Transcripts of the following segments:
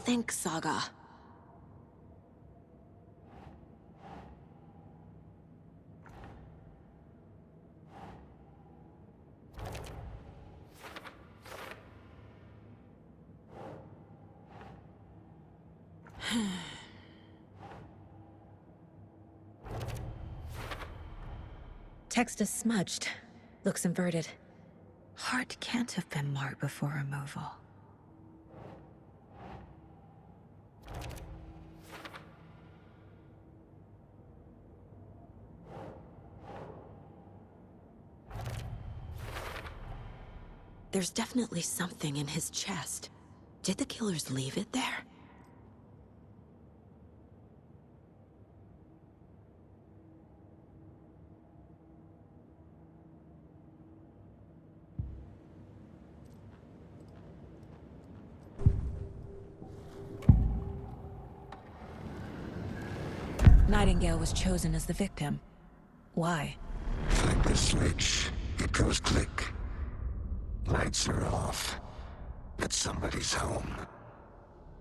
Think, Saga. Text is smudged. Looks inverted. Heart can't have been marked before removal. There's definitely something in his chest. Did the killers leave it there? Nightingale was chosen as the victim. Why? Flip a switch. It goes click. Lights are off. But somebody's home.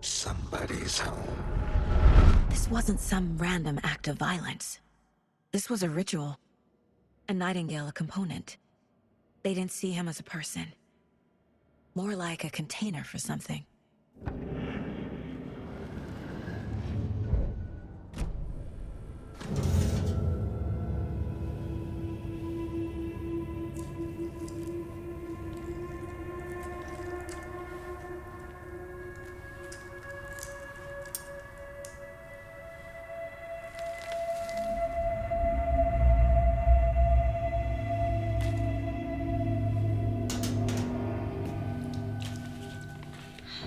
Somebody's home. This wasn't some random act of violence. This was a ritual. And Nightingale a component. They didn't see him as a person. More like a container for something.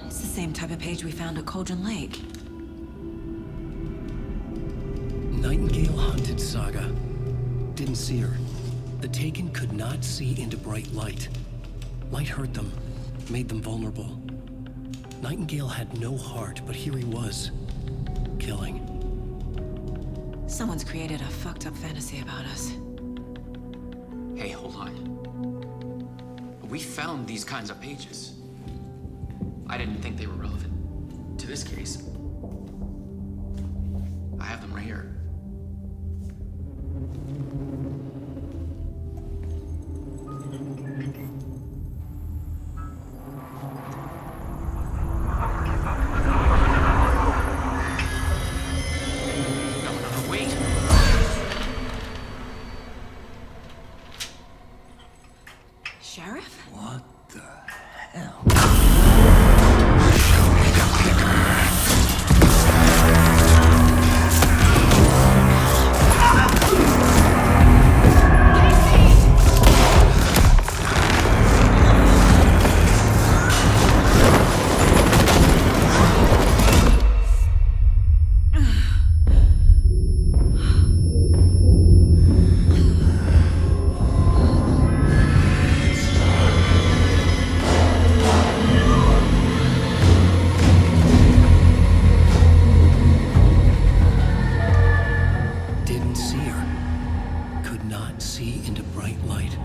It's the same type of page we found at Cauldron Lake. Nightingale hunted Saga. Didn't see her. The Taken could not see into bright light. Light hurt them, made them vulnerable. Nightingale had no heart, but here he was, killing. Someone's created a fucked up fantasy about us. Hey, hold on. We found these kinds of pages. I didn't think they were relevant to this case. I have them right here. No, wait. Sheriff? What the hell? Didn't see her. Could not see into bright light.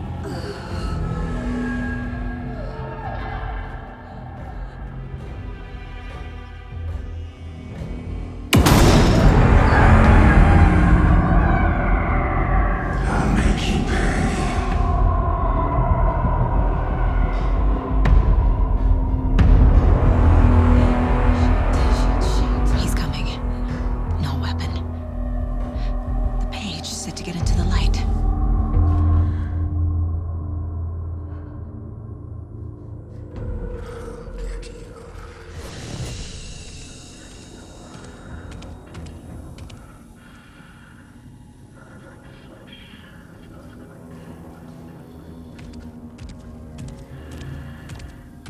I'll make you pay. He's coming. No weapon. The page set to get into the light. Get you.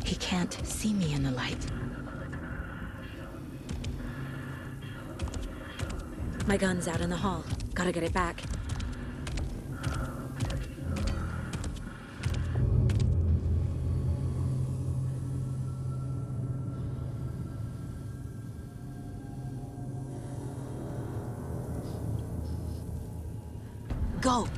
He can't see me in the light. My gun's out in the hall. Gotta get it back. Go!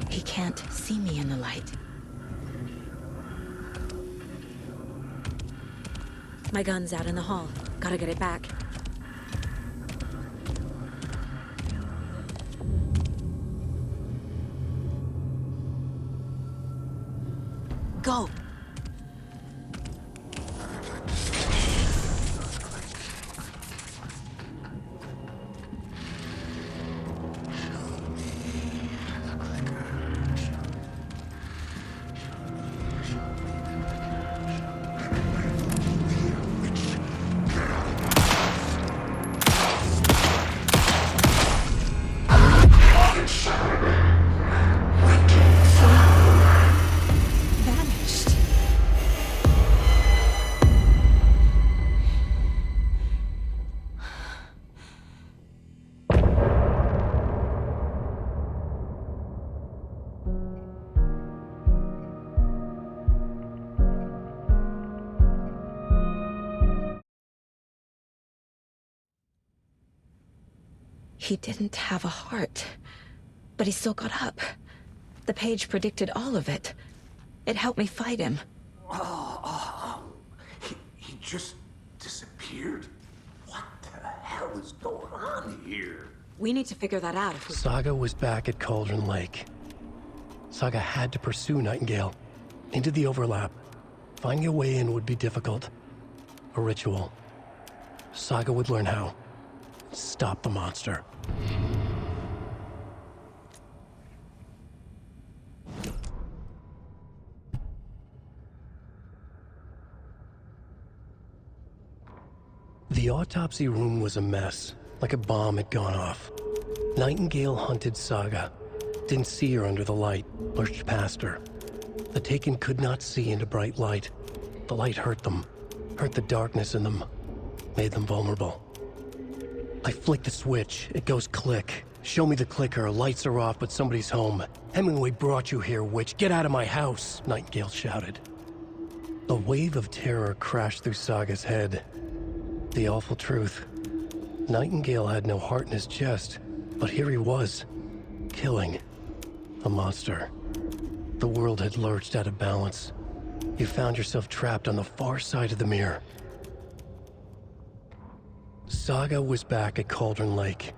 He can't see me in the light. My gun's out in the hall. Gotta get it back. Go! Vanished. He didn't have a heart, but he still got up. The page predicted all of it. It helped me fight him. He just disappeared? What the hell is going on here? We need to figure that out if we... Saga was back at Cauldron Lake. Saga had to pursue Nightingale into the overlap. Finding a way in would be difficult. A ritual. Saga would learn how. Stop the monster. The autopsy room was a mess, like a bomb had gone off. Nightingale hunted Saga. Didn't see her under the light, lurched past her. The Taken could not see into bright light. The light hurt them, hurt the darkness in them, made them vulnerable. I flick the switch, it goes click. Show me the clicker, lights are off but somebody's home. Hemingway brought you here, witch, get out of my house, Nightingale shouted. A wave of terror crashed through Saga's head. The awful truth. Nightingale had no heart in his chest, but here he was, killing a monster. The world had lurched out of balance. You found yourself trapped on the far side of the mirror. Saga was back at Cauldron Lake.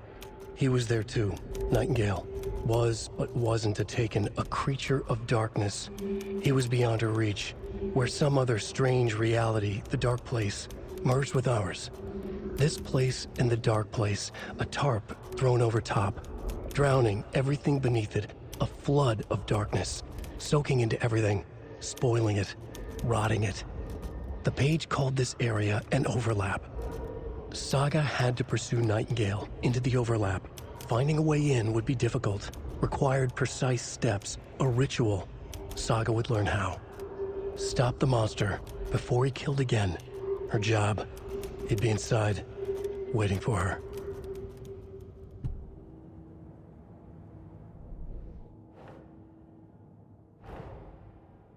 He was there too. Nightingale was, but wasn't a Taken, a creature of darkness. He was beyond her reach, where some other strange reality, the dark place, merged with ours. This place and the dark place, a tarp thrown over top, drowning everything beneath it, a flood of darkness, soaking into everything, spoiling it, rotting it. The page called this area an overlap. Saga had to pursue Nightingale into the overlap. Finding a way in would be difficult, required precise steps, a ritual. Saga would learn how. Stop the monster before he killed again. Her job. He'd be inside, waiting for her.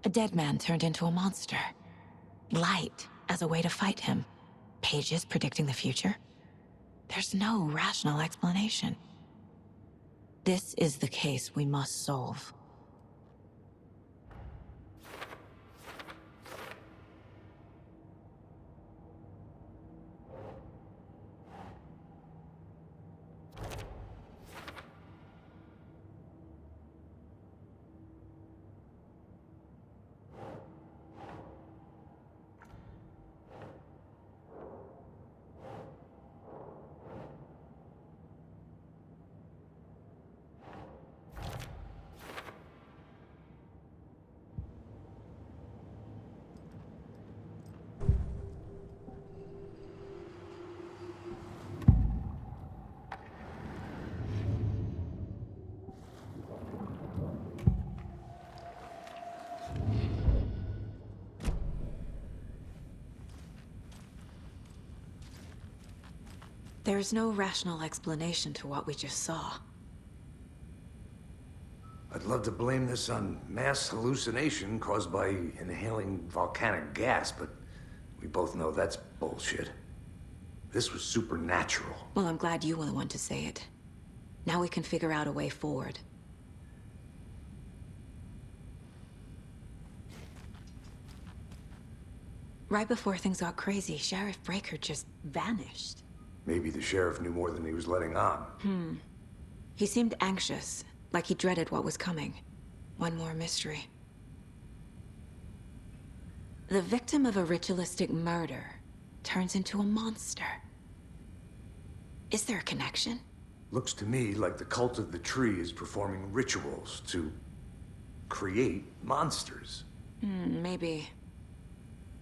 A dead man turned into a monster. Light as a way to fight him. Pages predicting the future? There's no rational explanation. This is the case we must solve. There's no rational explanation to what we just saw. I'd love to blame this on mass hallucination caused by inhaling volcanic gas, but we both know that's bullshit. This was supernatural. Well, I'm glad you were the one to say it. Now we can figure out a way forward. Right before things got crazy, Sheriff Breaker just vanished. Maybe the sheriff knew more than he was letting on. He seemed anxious, like he dreaded what was coming. One more mystery. The victim of a ritualistic murder turns into a monster. Is there a connection? Looks to me like the cult of the tree is performing rituals to create monsters. Maybe.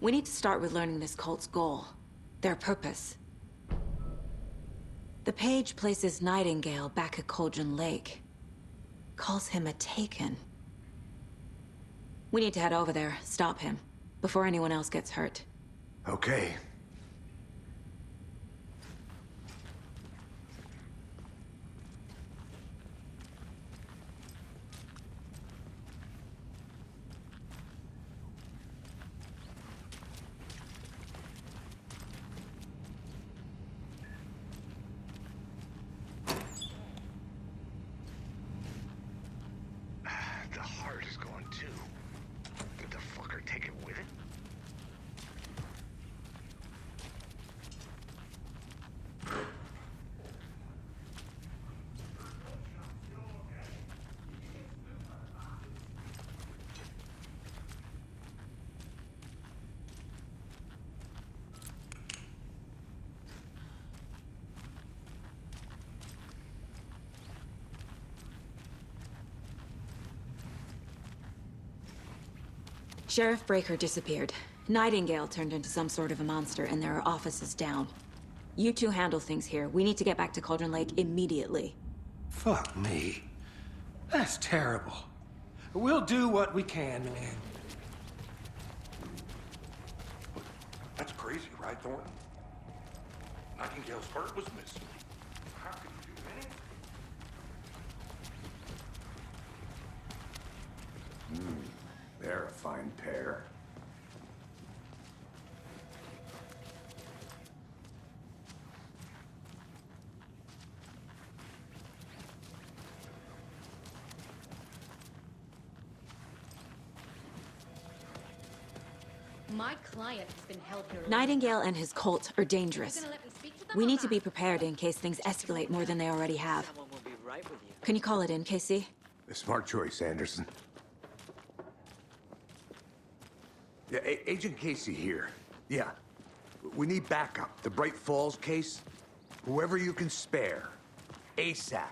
We need to start with learning this cult's goal, their purpose. The page places Nightingale back at Cauldron Lake. Calls him a Taken. We need to head over there, stop him, before anyone else gets hurt. Okay. The heart is gone too. Did the fucker take it with it? Sheriff Breaker disappeared. Nightingale turned into some sort of a monster, and there are offices down. You two handle things here. We need to get back to Cauldron Lake immediately. Fuck me. That's terrible. We'll do what we can, man. That's crazy, right, Thornton? Nightingale's heart was missing. How could you do anything? They're a fine pair. My client has been held here. Nightingale and his cult are dangerous. Gonna let me speak to them We or need to not? be prepared in case things escalate more than they already have. Someone will be right with you. Can you call it in, Casey? A smart choice, Anderson. Yeah, Agent Casey here. Yeah. We need backup. The Bright Falls case. Whoever you can spare. ASAP.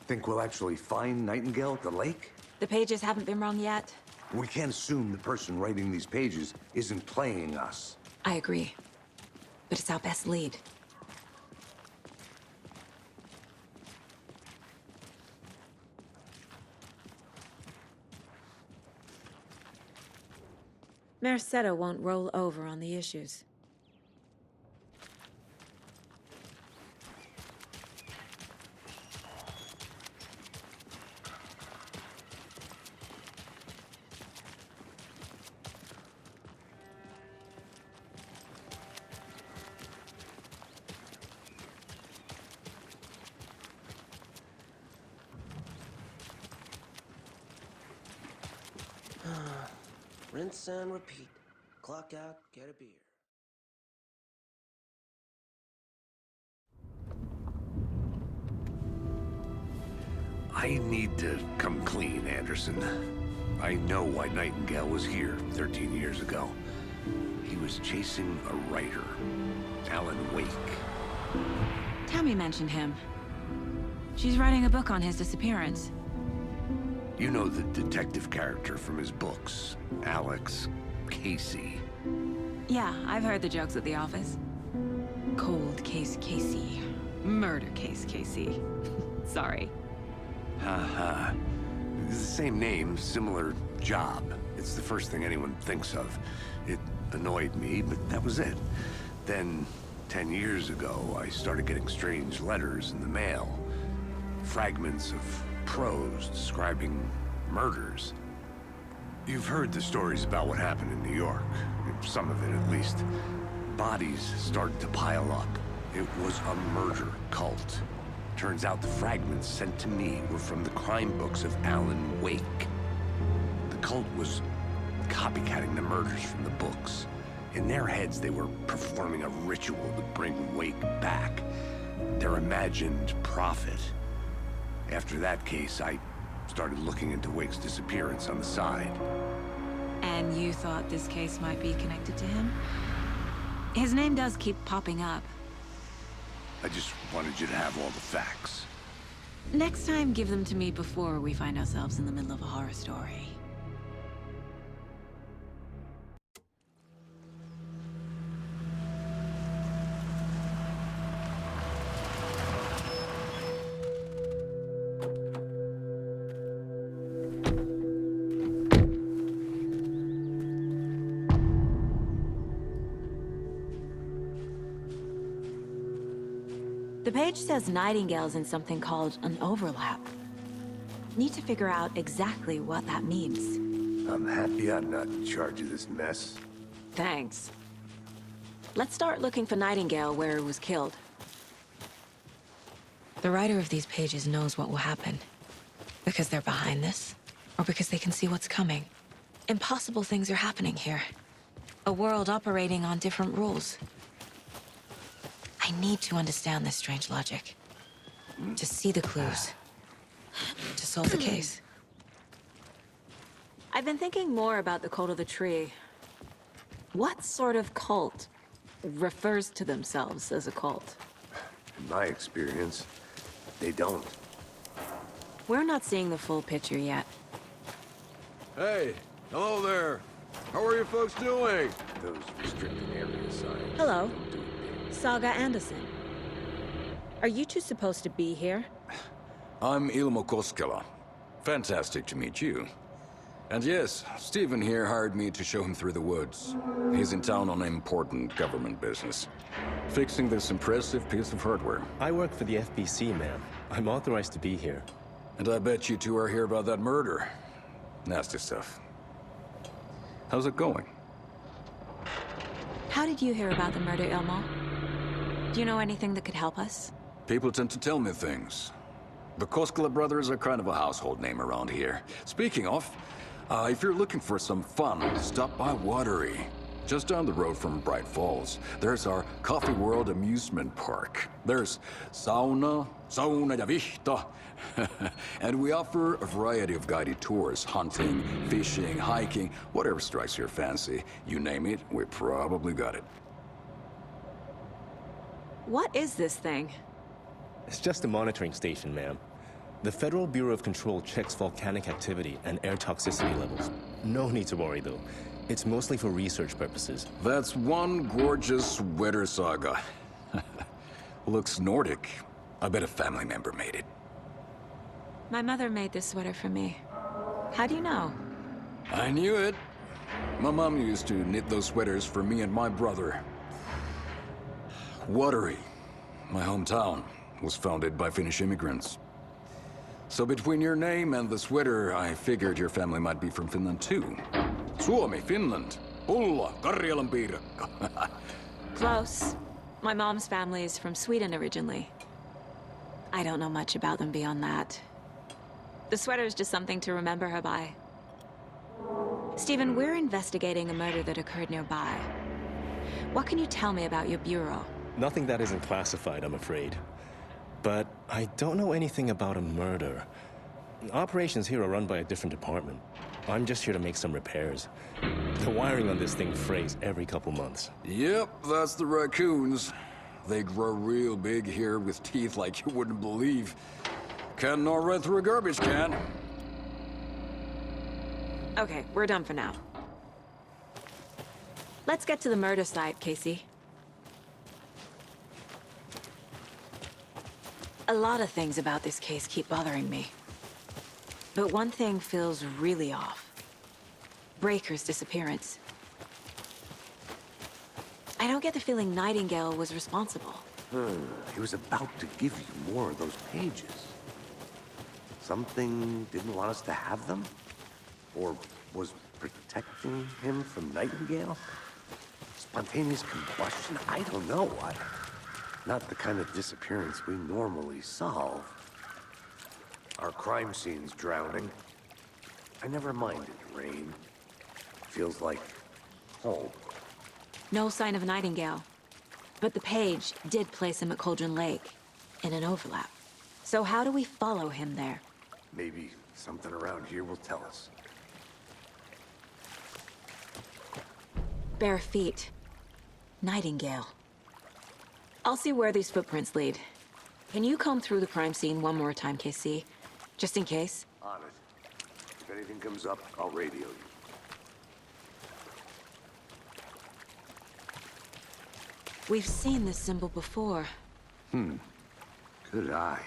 Think we'll actually find Nightingale at the lake? The pages haven't been wrong yet. We can't assume the person writing these pages isn't playing us. I agree. But it's our best lead. Merced won't roll over on the issues. Rinse and repeat. Clock out, get a beer. I need to come clean, Anderson. I know why Nightingale was here 13 years ago. He was chasing a writer, Alan Wake. Tammy mentioned him. She's writing a book on his disappearance. You know the detective character from his books, Alex Casey. Yeah, I've heard the jokes at the office. Cold case Casey. Murder case Casey. Sorry. Haha. It's the same name, similar job. It's the first thing anyone thinks of. It annoyed me, but that was it. Then, 10 years ago, I started getting strange letters in the mail. Fragments of prose describing murders. You've heard the stories about what happened in New York. Some of it, at least. Bodies started to pile up. It was a murder cult. Turns out the fragments sent to me were from the crime books of Alan Wake. The cult was copycatting the murders from the books. In their heads, they were performing a ritual to bring Wake back. Their imagined prophet. After that case, I started looking into Wake's disappearance on the side. And you thought this case might be connected to him? His name does keep popping up. I just wanted you to have all the facts. Next time, give them to me before we find ourselves in the middle of a horror story. The page says Nightingale's in something called an overlap. Need to figure out exactly what that means. I'm happy I'm not in charge of this mess. Thanks. Let's start looking for Nightingale where he was killed. The writer of these pages knows what will happen. Because they're behind this, or because they can see what's coming. Impossible things are happening here. A world operating on different rules. I need to understand this strange logic. To see the clues. To solve the case. I've been thinking more about the Cult of the Tree. What sort of cult refers to themselves as a cult? In my experience, they don't. We're not seeing the full picture yet. Hey, hello there. How are you folks doing? Those restricted area signs. Hello. Saga Anderson. Are you two supposed to be here? I'm Ilmo Koskela. Fantastic to meet you. And yes, Stephen here hired me to show him through the woods. He's in town on important government business. Fixing this impressive piece of hardware. I work for the FBC, ma'am. I'm authorized to be here. And I bet you two are here about that murder. Nasty stuff. How's it going? How did you hear about the murder, Ilmo? Do you know anything that could help us? People tend to tell me things. The Koskela brothers are kind of a household name around here. Speaking of, if you're looking for some fun, stop by Watery. Just down the road from Bright Falls, there's our Coffee World amusement park. There's sauna ja vihta. And we offer a variety of guided tours, hunting, fishing, hiking, whatever strikes your fancy. You name it, we probably got it. What is this thing? It's just a monitoring station, ma'am. The Federal Bureau of Control checks volcanic activity and air toxicity levels. No need to worry, though. It's mostly for research purposes. That's one gorgeous sweater, Saga. Looks Nordic. I bet a family member made it. My mother made this sweater for me. How do you know? I knew it. My mom used to knit those sweaters for me and my brother. Watery, my hometown, was founded by Finnish immigrants. So between your name and the sweater, I figured your family might be from Finland too. Suomi, Finland. Pulla, Karjalan piirakka. Close. My mom's family is from Sweden originally. I don't know much about them beyond that. The sweater is just something to remember her by. Stephen, we're investigating a murder that occurred nearby. What can you tell me about your bureau? Nothing that isn't classified, I'm afraid. But I don't know anything about a murder. Operations here are run by a different department. I'm just here to make some repairs. The wiring on this thing frays every couple months. Yep, that's the raccoons. They grow real big here with teeth like you wouldn't believe. Can't gnaw right through a garbage can. Okay, we're done for now. Let's get to the murder site, Casey. A lot of things about this case keep bothering me. But one thing feels really off. Breaker's disappearance. I don't get the feeling Nightingale was responsible. He was about to give you more of those pages. Something didn't want us to have them? Or was protecting him from Nightingale? Spontaneous combustion? I don't know. Not the kind of disappearance we normally solve. Our crime scene's drowning. I never minded rain. Feels like home. No sign of Nightingale. But the page did place him at Cauldron Lake, in an overlap. So how do we follow him there? Maybe something around here will tell us. Bare feet. Nightingale. I'll see where these footprints lead. Can you comb through the crime scene one more time, KC? Just in case? On it. If anything comes up, I'll radio you. We've seen this symbol before. Good eye.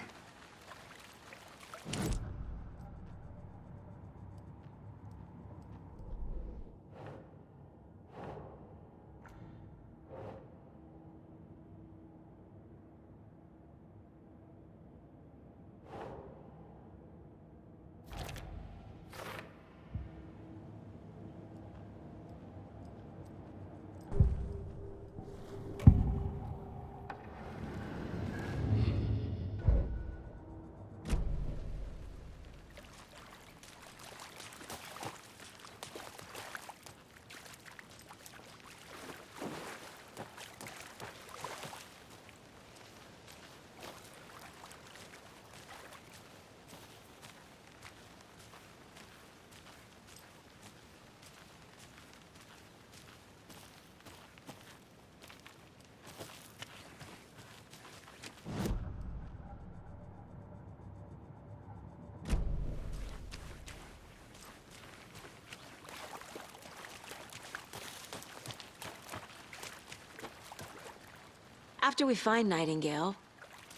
After we find Nightingale,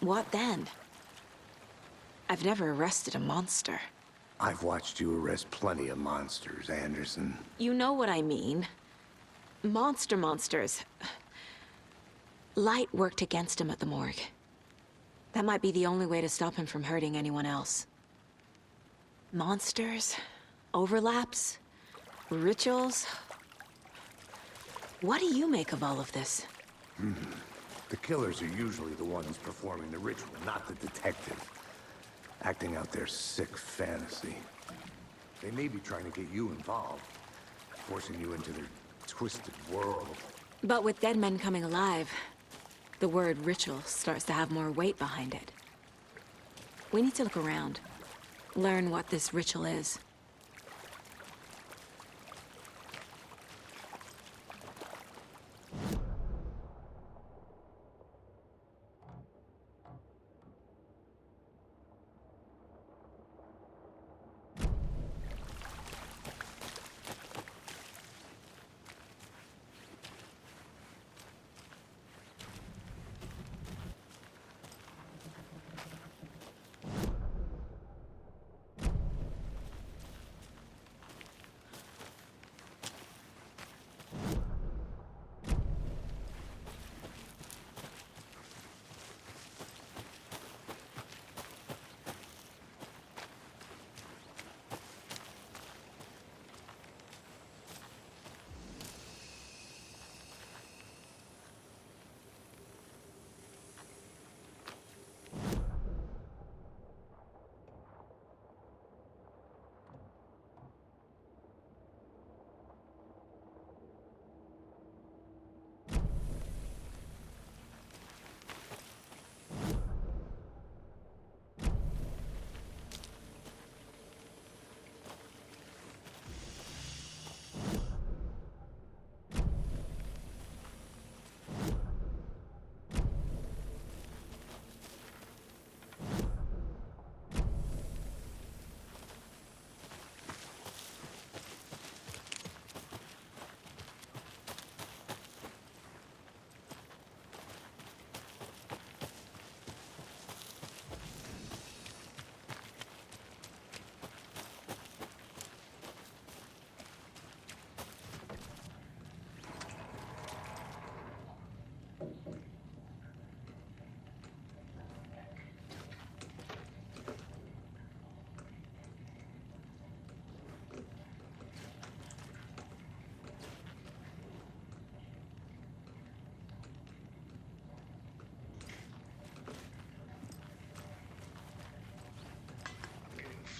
what then? I've never arrested a monster. I've watched you arrest plenty of monsters, Anderson. You know what I mean. Monsters. Light worked against him at the morgue. That might be the only way to stop him from hurting anyone else. Monsters? Overlaps? Rituals? What do you make of all of this? The killers are usually the ones performing the ritual, not the detective. Acting out their sick fantasy. They may be trying to get you involved, forcing you into their twisted world. But with dead men coming alive, the word ritual starts to have more weight behind it. We need to look around, learn what this ritual is.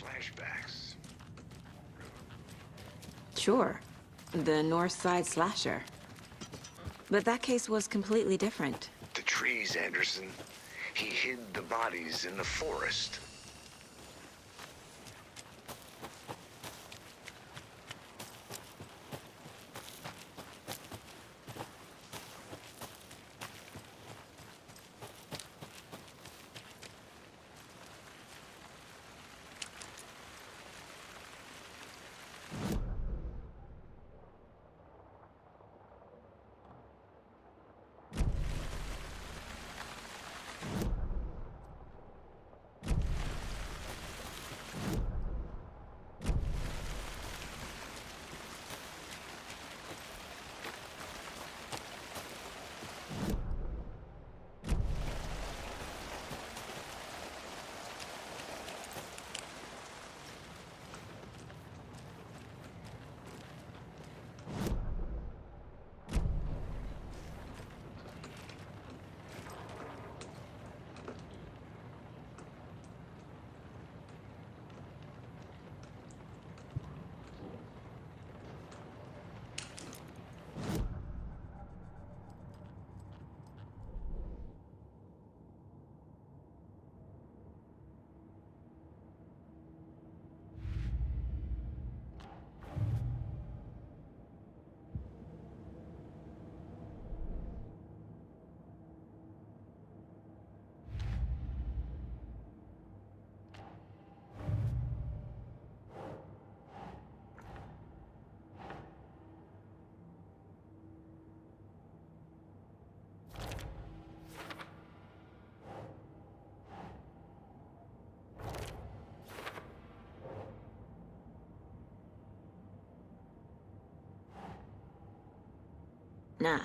flashbacks. Sure. The North Side Slasher. But that case was completely different. The trees, Anderson. He hid the bodies in the forest. Nah.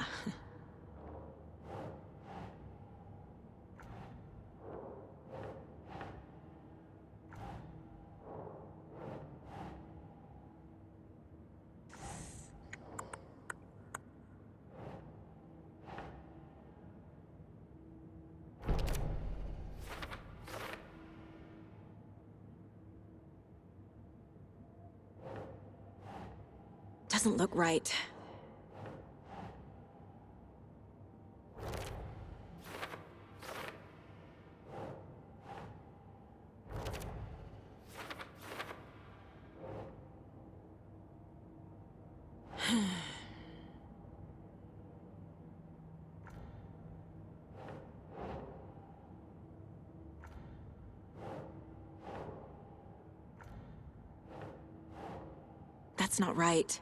Doesn't look right. That's not right.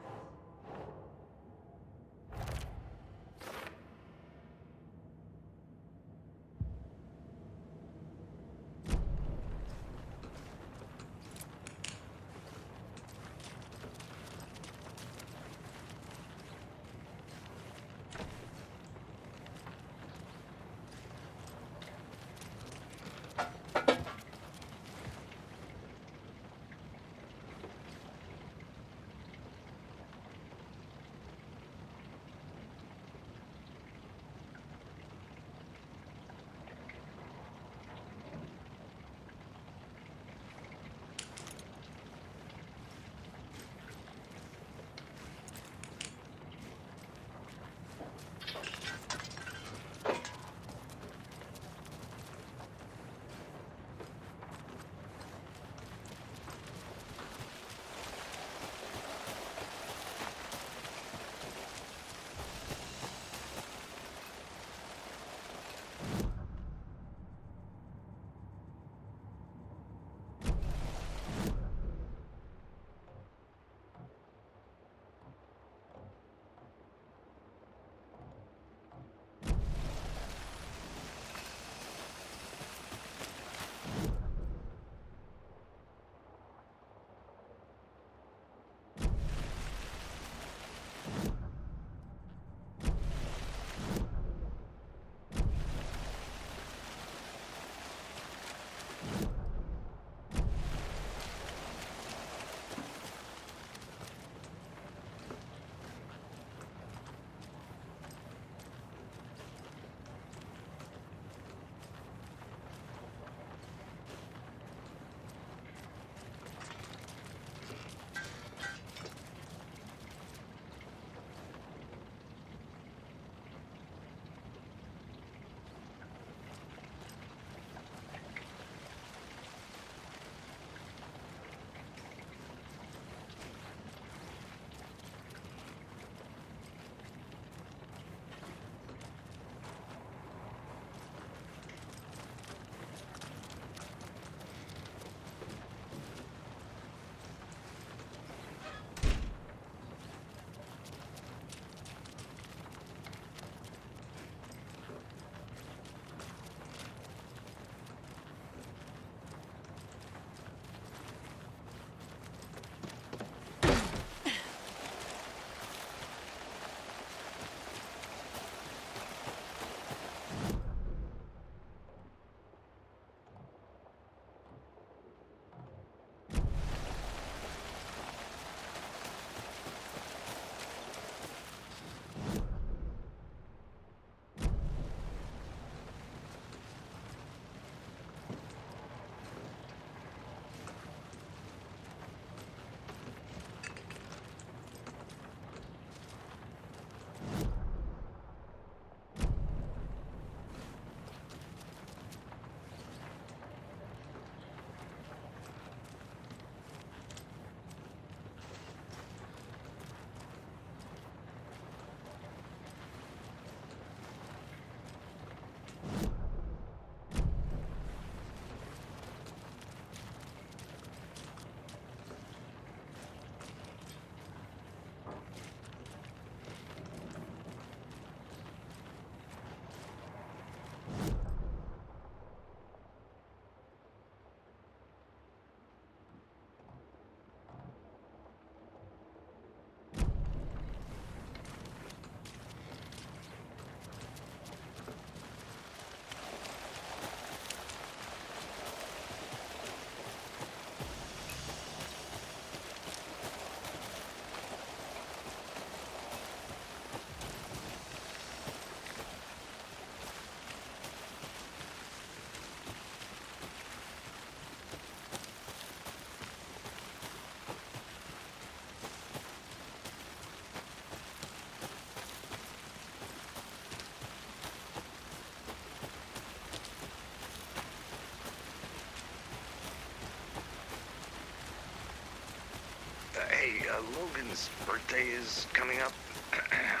Logan's birthday is coming up.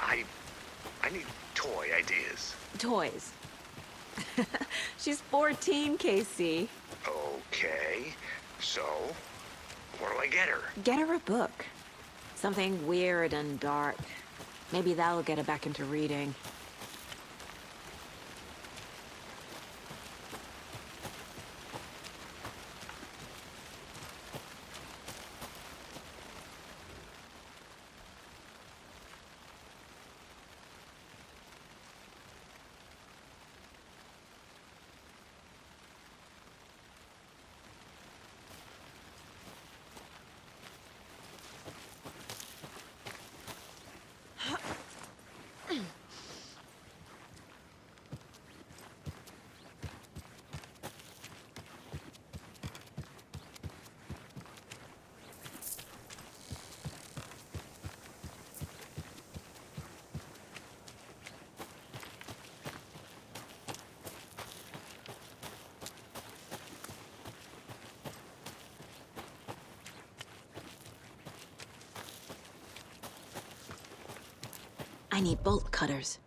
I need toy ideas. Toys. She's 14, Casey. Okay, so what do I get her? Get her a book. Something weird and dark. Maybe that'll get her back into reading. I need bolt cutters.